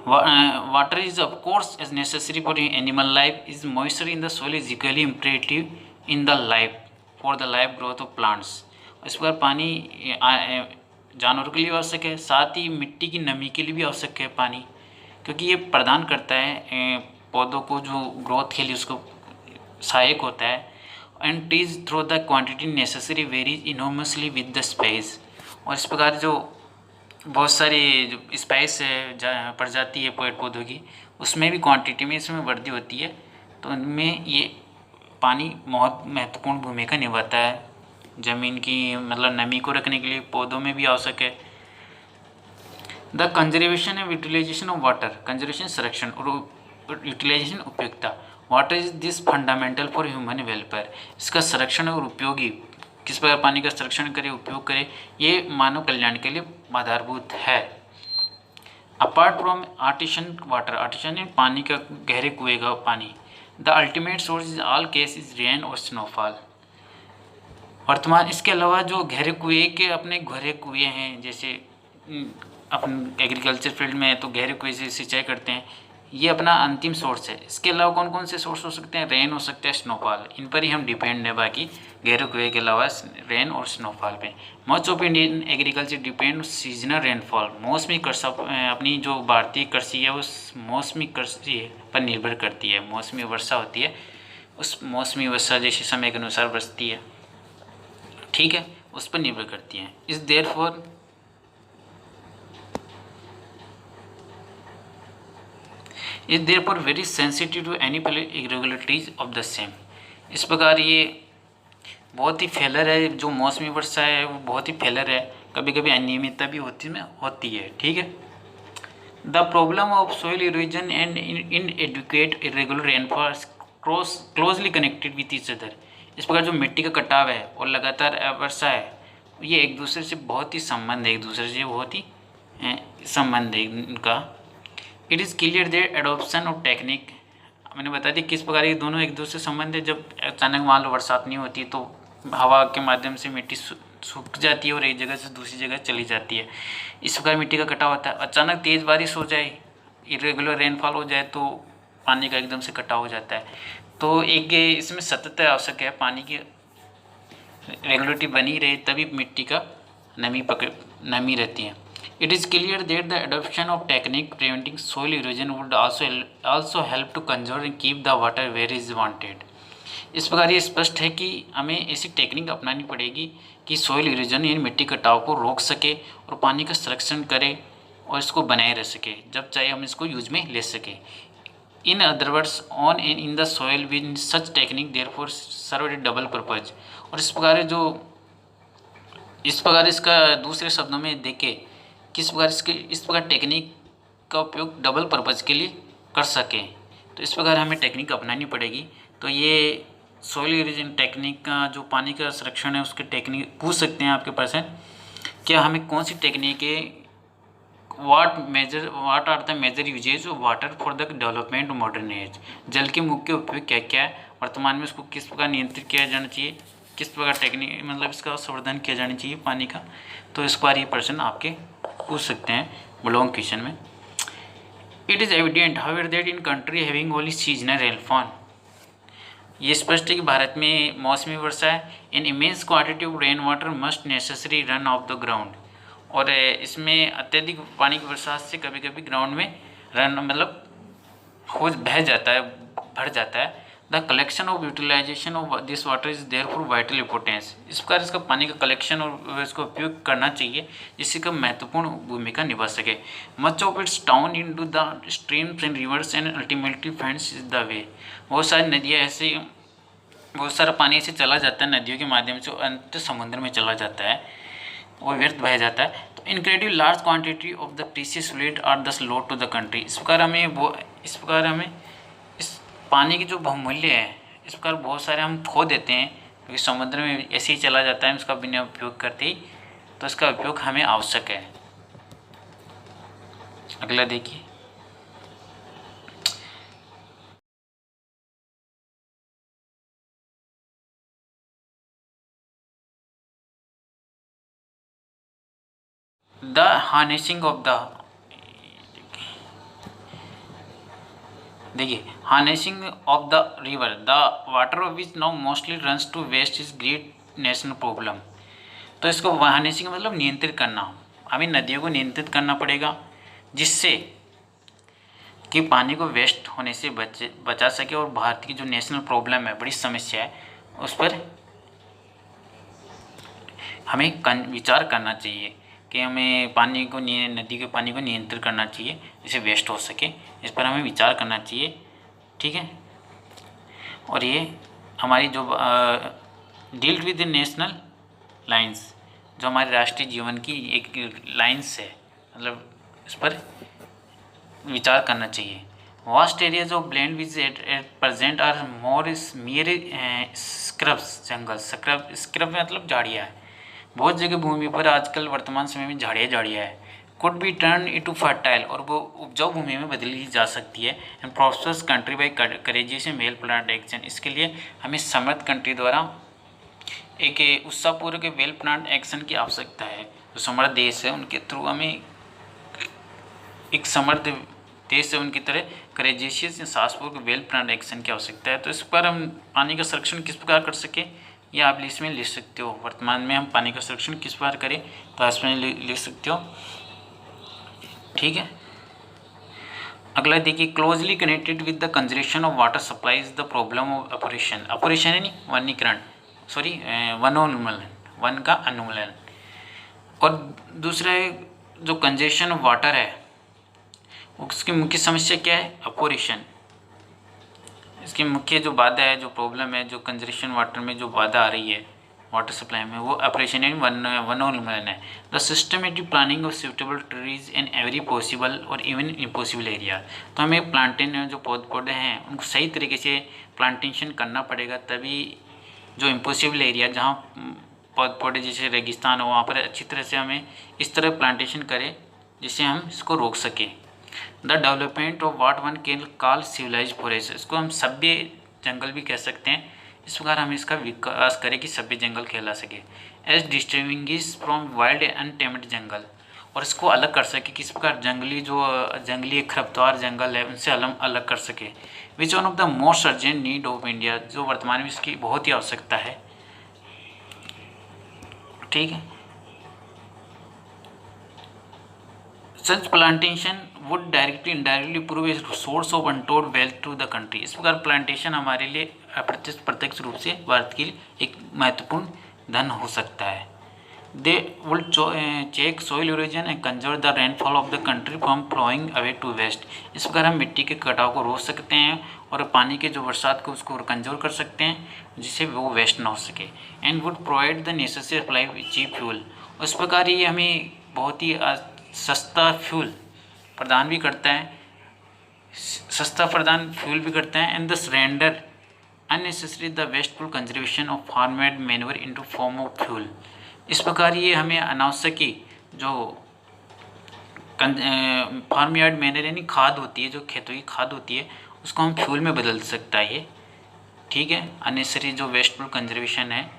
Water is of course is necessary for animal life, is moisture in the soil is equally imperative in the life for the life growth of plants. इस प्रकार पानी जानवरों के लिए आवश्यक है, साथ ही मिट्टी की नमी के लिए भी आवश्यक है पानी, क्योंकि ये प्रदान करता है पौधों को जो ग्रोथ के लिए उसको सहायक होता है। And ties through the quantity necessary varies enormously with the space, और इस प्रकार जो बहुत सारी जो स्पाइस है प्रजाति है पेड़ पौधों की, उसमें भी क्वांटिटी में इसमें वृद्धि होती है, तो उनमें ये पानी बहुत महत्वपूर्ण भूमिका निभाता है। ज़मीन की मतलब नमी को रखने के लिए पौधों में भी आवश्यक है। The conservation and utilisation of water, conservation संरक्षण और यूटिलाइजेशन उपयोगिता। Water is this fundamental for human welfare, इसका संरक्षण और उपयोगी, किस प्रकार पानी का संरक्षण करें, उपयोग करें, ये मानव कल्याण के लिए आधारभूत है। Apart from artisan water, artisan है पानी का, गहरे कुएं का पानी, the ultimate source is all case is rain और स्नोफॉल। वर्तमान इसके अलावा जो गहरे कुएं के अपने गहरे कुएं हैं, जैसे अपन एग्रीकल्चर फील्ड में है तो गहरे कुएं से सिंचाई करते हैं, ये अपना अंतिम सोर्स है। इसके अलावा कौन कौन से सोर्स हो सकते हैं? रेन हो सकता है, स्नोफॉल, इन पर ही हम डिपेंड है, बाकी गहरे कुएं के अलावा रेन और स्नोफॉल पे। Much of Indian agriculture depend seasonal rainfall, मौसमी कृषि, अपनी जो भारतीय कृषि है वो मौसमी कृषि पर निर्भर करती है। मौसमी वर्षा होती है, उस मौसमी वर्षा जैसे समय के अनुसार बरसती है, ठीक है, उस पर निर्भर करती है। Is therefore very sensitive to any irregularities of the same. इस प्रकार ये बहुत ही फेलर है, जो मौसमी वर्षा है वो बहुत ही फेलर है, कभी कभी अनियमितता भी होती है, ठीक है। The problem of soil erosion and inadequate irregular rainfall closely connected with each other. इस प्रकार जो मिट्टी का कटाव है और लगातार वर्षा है, ये एक दूसरे से बहुत ही संबंध है, एक दूसरे से बहुत ही संबंध है इनका। It is clear that adoption of technique, मैंने बता दी किस प्रकार ये दोनों एक दूसरे से संबंध है। जब अचानक मान लो बरसात नहीं होती तो हवा के माध्यम से मिट्टी सूख जाती है और एक जगह से दूसरी जगह चली जाती है, इस प्रकार मिट्टी का कटाव होता है। अचानक तेज़ बारिश हो जाए, इरेगुलर रेनफॉल हो जाए तो पानी का एकदम से कटाव हो जाता है। तो एक इसमें सतत आवश्यक है, पानी की रेगुलरिटी बनी रहे तभी मिट्टी का नमी रहती है। It is clear that the adoption of technique preventing soil erosion would also help to conserve and keep the water where is wanted। इस प्रकार ये स्पष्ट है कि हमें ऐसी टेक्निक अपनानी पड़ेगी कि सोइल इरोजन यानी मिट्टी कटाव को रोक सके और पानी का संरक्षण करे और इसको बनाए रह सके, जब चाहे हम इसको यूज में ले सके। In other words on and in the soil with such technique therefore serve a double purpose. और इस प्रकार इसका दूसरे शब्दों में देखे किस प्रकार इस प्रकार टेक्निक का उपयोग डबल पर्पज़ के लिए कर सकें, तो इस प्रकार हमें टेक्निक अपनानी पड़ेगी। तो ये सोइल इरोजन टेक्निक का जो पानी का संरक्षण है उसके टेक्निक पूछ सकते हैं आपके पर्सन, क्या हमें कौन सी टेक्निक है, what are the major uses of water for the development of modern age. जल के मुख्य उपयोग क्या क्या है, वर्तमान में उसको किस प्रकार नियंत्रित किया जाना चाहिए, किस प्रकार टेक्निक मतलब इसका संवर्धन किया जाना चाहिए पानी का। तो इस बार ये प्रश्न आपके पूछ सकते हैं लॉन्ग क्वेश्चन में। It is evident however that in country having only seasonal rainfall, ये स्पष्ट है कि भारत में मौसमी वर्षा है। In immense quantity of rain water must necessary run off the ground, और इसमें अत्यधिक पानी की बरसात से कभी कभी ग्राउंड में रन मतलब बह जाता है, भर जाता है। The collection of utilisation of this water is therefore vital importance. इस प्रकार इसका पानी का कलेक्शन और इसका उपयोग करना चाहिए जिससे का महत्वपूर्ण भूमिका निभा सके। Much of its down into the streams and rivers and ultimately finds is the way. बहुत सारी नदियाँ ऐसे, बहुत सारा पानी ऐसे चला जाता है नदियों के माध्यम से, अंत समुद्र में चला जाता है और व्यर्थ बह जाता है। तो incredibly large quantity of the precious fluid are thus lost to the country. इस प्रकार हमें इस पानी की जो बहुमूल्य है, इस प्रकार बहुत सारे हम खो देते हैं क्योंकि समुद्र में ऐसे ही चला जाता है इसका बिना उपयोग करते ही, तो इसका उपयोग हमें आवश्यक है। अगला देखिए, द हार्नेसिंग ऑफ द, देखिए harnessing of the river, the water of which now mostly runs to waste is great national problem. तो इसको हार्नेसिंग मतलब नियंत्रित करना, हमें नदियों को नियंत्रित करना पड़ेगा जिससे कि पानी को वेस्ट होने से बचा सके। और भारत की जो नेशनल प्रॉब्लम है, बड़ी समस्या है, उस पर हमें विचार करना चाहिए कि हमें पानी को नदी के पानी को नियंत्रित करना चाहिए जिससे वेस्ट हो सके, इस पर हमें विचार करना चाहिए, ठीक है। और ये हमारी जो डील विद नेशनल लाइंस, जो हमारे राष्ट्रीय जीवन की एक लाइंस है, मतलब इस पर विचार करना चाहिए। Vast areas of blend which at present are more mere scrubs jungle, scrub मतलब झाड़ियाँ है। बहुत जगह भूमि पर आजकल वर्तमान समय में झाड़ियाँ है, could be turn into fertile, और वो उपजाऊ भूमि में बदली जा सकती है। And prosperous country by courageous and well planned action, इसके लिए हमें समर्थ कंट्री द्वारा एक उत्साहपूर्वक वेल प्लान्ड एक्शन की आवश्यकता है। जो समर्थ देश है उनके थ्रू हमें एक समर्थ देश है उनकी तरह करेजियस या साहसपूर्वक वेल प्लान्ड एक्शन की आवश्यकता है। तो इस पर हम पानी का संरक्षण किस प्रकार कर सके, ये आप इसमें लिख सकते हो। वर्तमान में हम पानी का संरक्षण किस प्रकार करें, तो इसमें लिख सकते हो। ठीक है, अगला देखिए, closely connected with the conservation of water supply is the problem of operation. Operation है नहीं, वनीकरण, सॉरी वनोन्मूलन, वन का उन्मूलन। और दूसरा है जो कंजर्वेशन ऑफ वाटर है उसकी मुख्य समस्या क्या है, अपोरेशन। इसकी मुख्य जो बाधा है, जो प्रॉब्लम है, जो कंजर्वेशन वाटर में जो बाधा आ रही है वाटर सप्लाई में, वो ऑपरेशन यानी वनोन्मूलन है। The systematic planning of suitable trees in every possible और इवन इम्पॉसिबल एरिया। तो हमें प्लांटेशन जो पौधे हैं उनको सही तरीके से प्लांटेशन करना पड़ेगा, तभी जो इम्पॉसिबल एरिया जहाँ पौधे जैसे रेगिस्तान हो वहाँ पर अच्छी तरह से हमें इस तरह प्लांटेशन करें जिससे हम इसको रोक सकें। The development of what one can call civilise forest, इसको हम सभ्य जंगल भी कह सकते हैं। इस प्रकार हम इसका विकास करें कि सभ्य जंगल कहला सके। As distinguish from wild untamed jungle, और इसको अलग कर सके किस प्रकार, जंगली खरपतवार जंगल है उनसे अलग कर सके। Which one of the most urgent need of India, जो वर्तमान में इसकी बहुत ही आवश्यकता है। ठीक है, such plantation would directly indirectly prove a source of untold wealth to the country. इस प्रकार प्लांटेशन हमारे लिए प्रत्यक्ष रूप से भारत के लिए एक महत्वपूर्ण धन हो सकता है। They would check soil erosion and conserve the rainfall of the country from flowing away to waste. इस प्रकार हम मिट्टी के कटाव को रोक सकते हैं और पानी के जो बरसात को उसको कंजर्व कर सकते हैं जिससे वो वेस्ट ना हो सके। And would provide the necessary supply cheap fuel, उस प्रकार ये हमें बहुत ही सस्ता फ्यूल प्रदान भी करता है, फ्यूल भी करता है। And the surrender unnecessary the wasteful conservation of farm made manure into form of fuel. इस प्रकार ये हमें अनावश्यक जो फार्म यार्ड मैन्योर यानी खाद होती है, जो खेतों की खाद होती है, उसको हम फ्यूल में बदल सकता है ये। ठीक है, अननेसेसरी जो वेस्टफुल कंजर्वेशन है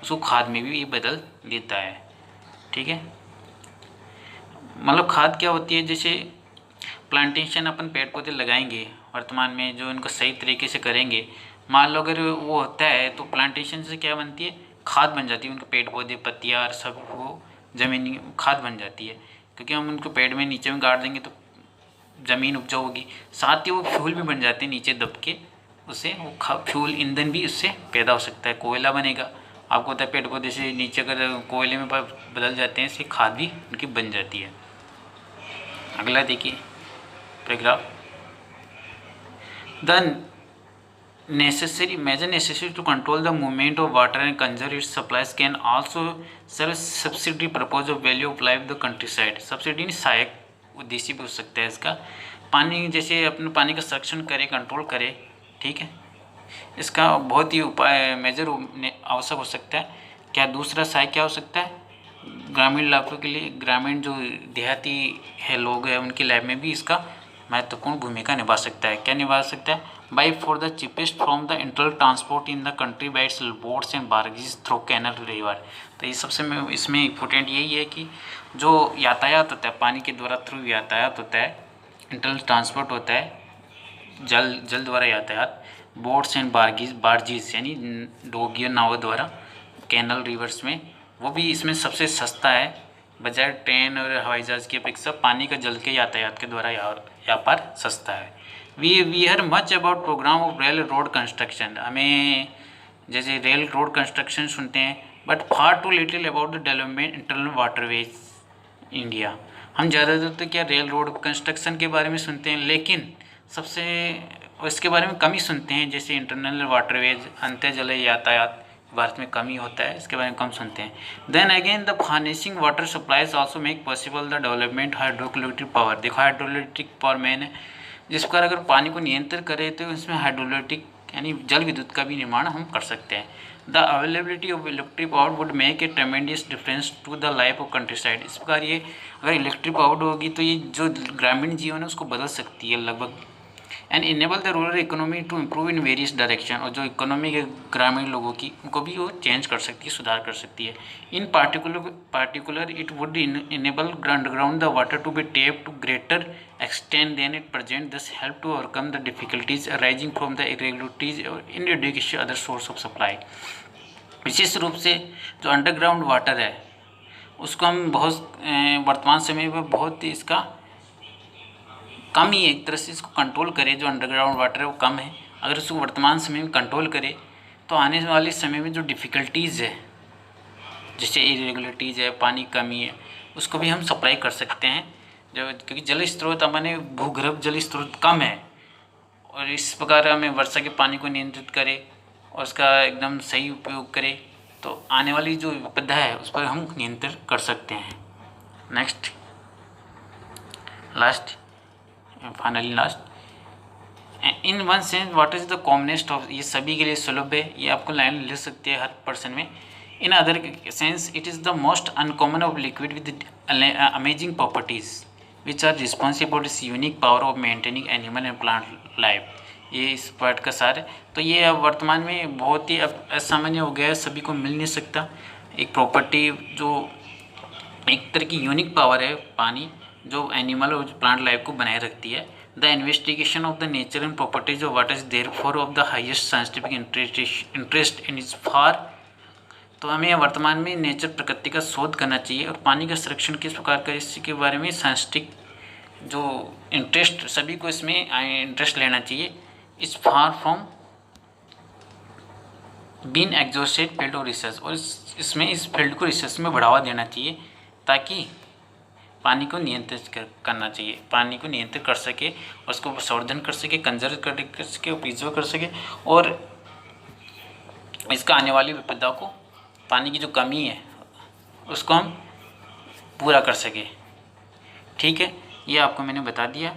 उसको खाद में भी ये बदल देता है। ठीक है, मतलब खाद क्या होती है, जैसे प्लांटेशन अपन पेड़ पौधे लगाएंगे वर्तमान में, जो इनको सही तरीके से करेंगे, मान लो अगर वो होता है तो प्लांटेशन से क्या बनती है, खाद बन जाती है। उनके पेड़ पौधे पत्तियाँ और सब वो ज़मीन खाद बन जाती है, क्योंकि हम उनको पेड़ में नीचे में गाड़ देंगे तो ज़मीन उपजाऊ होगी। साथ ही वो फ्यूल भी बन जाते हैं नीचे दब के, उससे वो फ्यूल ईंधन भी उससे पैदा हो सकता है, कोयला बनेगा। आपको पता है पेड़ पौधे से नीचे अगर कोयले में बदल जाते हैं, इससे खाद भी उनकी बन जाती है। अगला देखिए paragraph, the necessary measure necessary to control the movement of water and conserve its supplies can also serve subsidiary purpose of value of life the countryside। Subsidy सहायक उद्देश्य भी हो सकता है इसका। पानी जैसे अपने पानी का संरक्षण करे, कंट्रोल करे, ठीक है, इसका बहुत ही उपाय मेजर आवश्यक हो सकता है। क्या दूसरा सहायक क्या हो सकता है, ग्रामीण इलाकों के लिए, ग्रामीण जो देहाती है लोग हैं उनके लाइफ में भी इसका महत्वपूर्ण भूमिका निभा सकता है। क्या निभा सकता है, by far the cheapest from the internal transport in the country by its boats and barges through canal river. तो ये सबसे इसमें इम्पोर्टेंट यही है कि जो यातायात होता है पानी के द्वारा थ्रू यातायात होता है, इंटरनल ट्रांसपोर्ट होता है, जल द्वारा यातायात, बोट्स एंड बार्जेस यानी डोगियों नावों द्वारा कैनल रिवर्स में, वो भी इसमें सबसे सस्ता है बजाय ट्रेन और हवाई जहाज़ की अपेक्षा। पानी का जल के यातायात के द्वारा व्यापार सस्ता है। We hear much about programme of rail road construction, हमें जैसे रेल रोड कंस्ट्रक्शन सुनते हैं, but far too little about the development internal waterways India. हम ज़्यादातर तो क्या रेल रोड कंस्ट्रक्शन के बारे में सुनते हैं, लेकिन सबसे इसके बारे में कम ही सुनते हैं। जैसे इंटरनल वाटरवेज अंतर्जल यातायात भारत में कम ही होता है, इसके बारे में कम सुनते हैं। Then again the harnessing water supplies also make possible the development hydroelectric power. देखो हाइड्रोइलेक्ट्रिक पावर मैन है, जिस प्रकार अगर पानी को नियंत्रित करें तो इसमें यानी जल विद्युत का भी निर्माण हम कर सकते हैं। The availability of electric power would make a tremendous difference to the life of countryside. इस प्रकार ये अगर इलेक्ट्रिक पावर होगी तो ये जो ग्रामीण जीवन है उसको बदल सकती है लगभग। And enable the rural economy to improve in various direction, और जो इकोनॉमी के ग्रामीण लोगों की उनको भी वो चेंज कर सकती है, सुधार कर सकती है। In particular it would enable underground the water to be tapped to greater extent than it present, this help to overcome the difficulties arising from the irregularities in education other source of supply. विशेष रूप से जो underground water है उसको हम बहुत वर्तमान समय में बहुत इसका कम ही एक तरह से इसको कंट्रोल करें। जो अंडरग्राउंड वाटर है वो कम है, अगर उसको वर्तमान समय में कंट्रोल करें तो आने वाले समय में जो डिफ़िकल्टीज़ है जैसे इरेगुलरिटीज़ है, पानी की कमी है, उसको भी हम सप्लाई कर सकते हैं। जो क्योंकि जल स्रोत हमारे भूगर्भ जल स्रोत कम है और इस प्रकार हमें वर्षा के पानी को नियंत्रित करें और उसका एकदम सही उपयोग करें तो आने वाली जो विपदा है उस पर हम नियंत्रण कर सकते हैं। Next last finally last, in one sense what is the commonest of, ये सभी के लिए सुलभ है, ये आपको लाइन लिख सकती है हर पर्सन में। In other sense it is the most uncommon of liquid with amazing properties which are responsible is unique power of maintaining animal and plant life. ये इस पार्ट का सार है। तो ये अब वर्तमान में बहुत ही अब असामान्य हो गया है, सभी को मिल नहीं सकता। एक प्रॉपर्टी जो एक तरह की यूनिक पावर है पानी, जो एनिमल और प्लांट लाइफ को बनाए रखती है। The investigation of the nature and properties of water is therefore of the highest scientific interest in is far. तो हमें वर्तमान में नेचर प्रकृति का शोध करना चाहिए और पानी का संरक्षण किस प्रकार का इसके बारे में साइंटिफिक जो इंटरेस्ट सभी को इसमें इंटरेस्ट लेना चाहिए। Is far from been exhausted field और रिसर्च, और इसमें इस फील्ड को रिसर्च में बढ़ावा देना चाहिए ताकि पानी को नियंत्रित करना चाहिए, पानी को नियंत्रित कर सके और उसको संवर्धन कर सके, कंजर्व कर सके, प्रिजर्व कर सके और इसका आने वाली विपदा को, पानी की जो कमी है उसको हम पूरा कर सके। ठीक है, ये आपको मैंने बता दिया।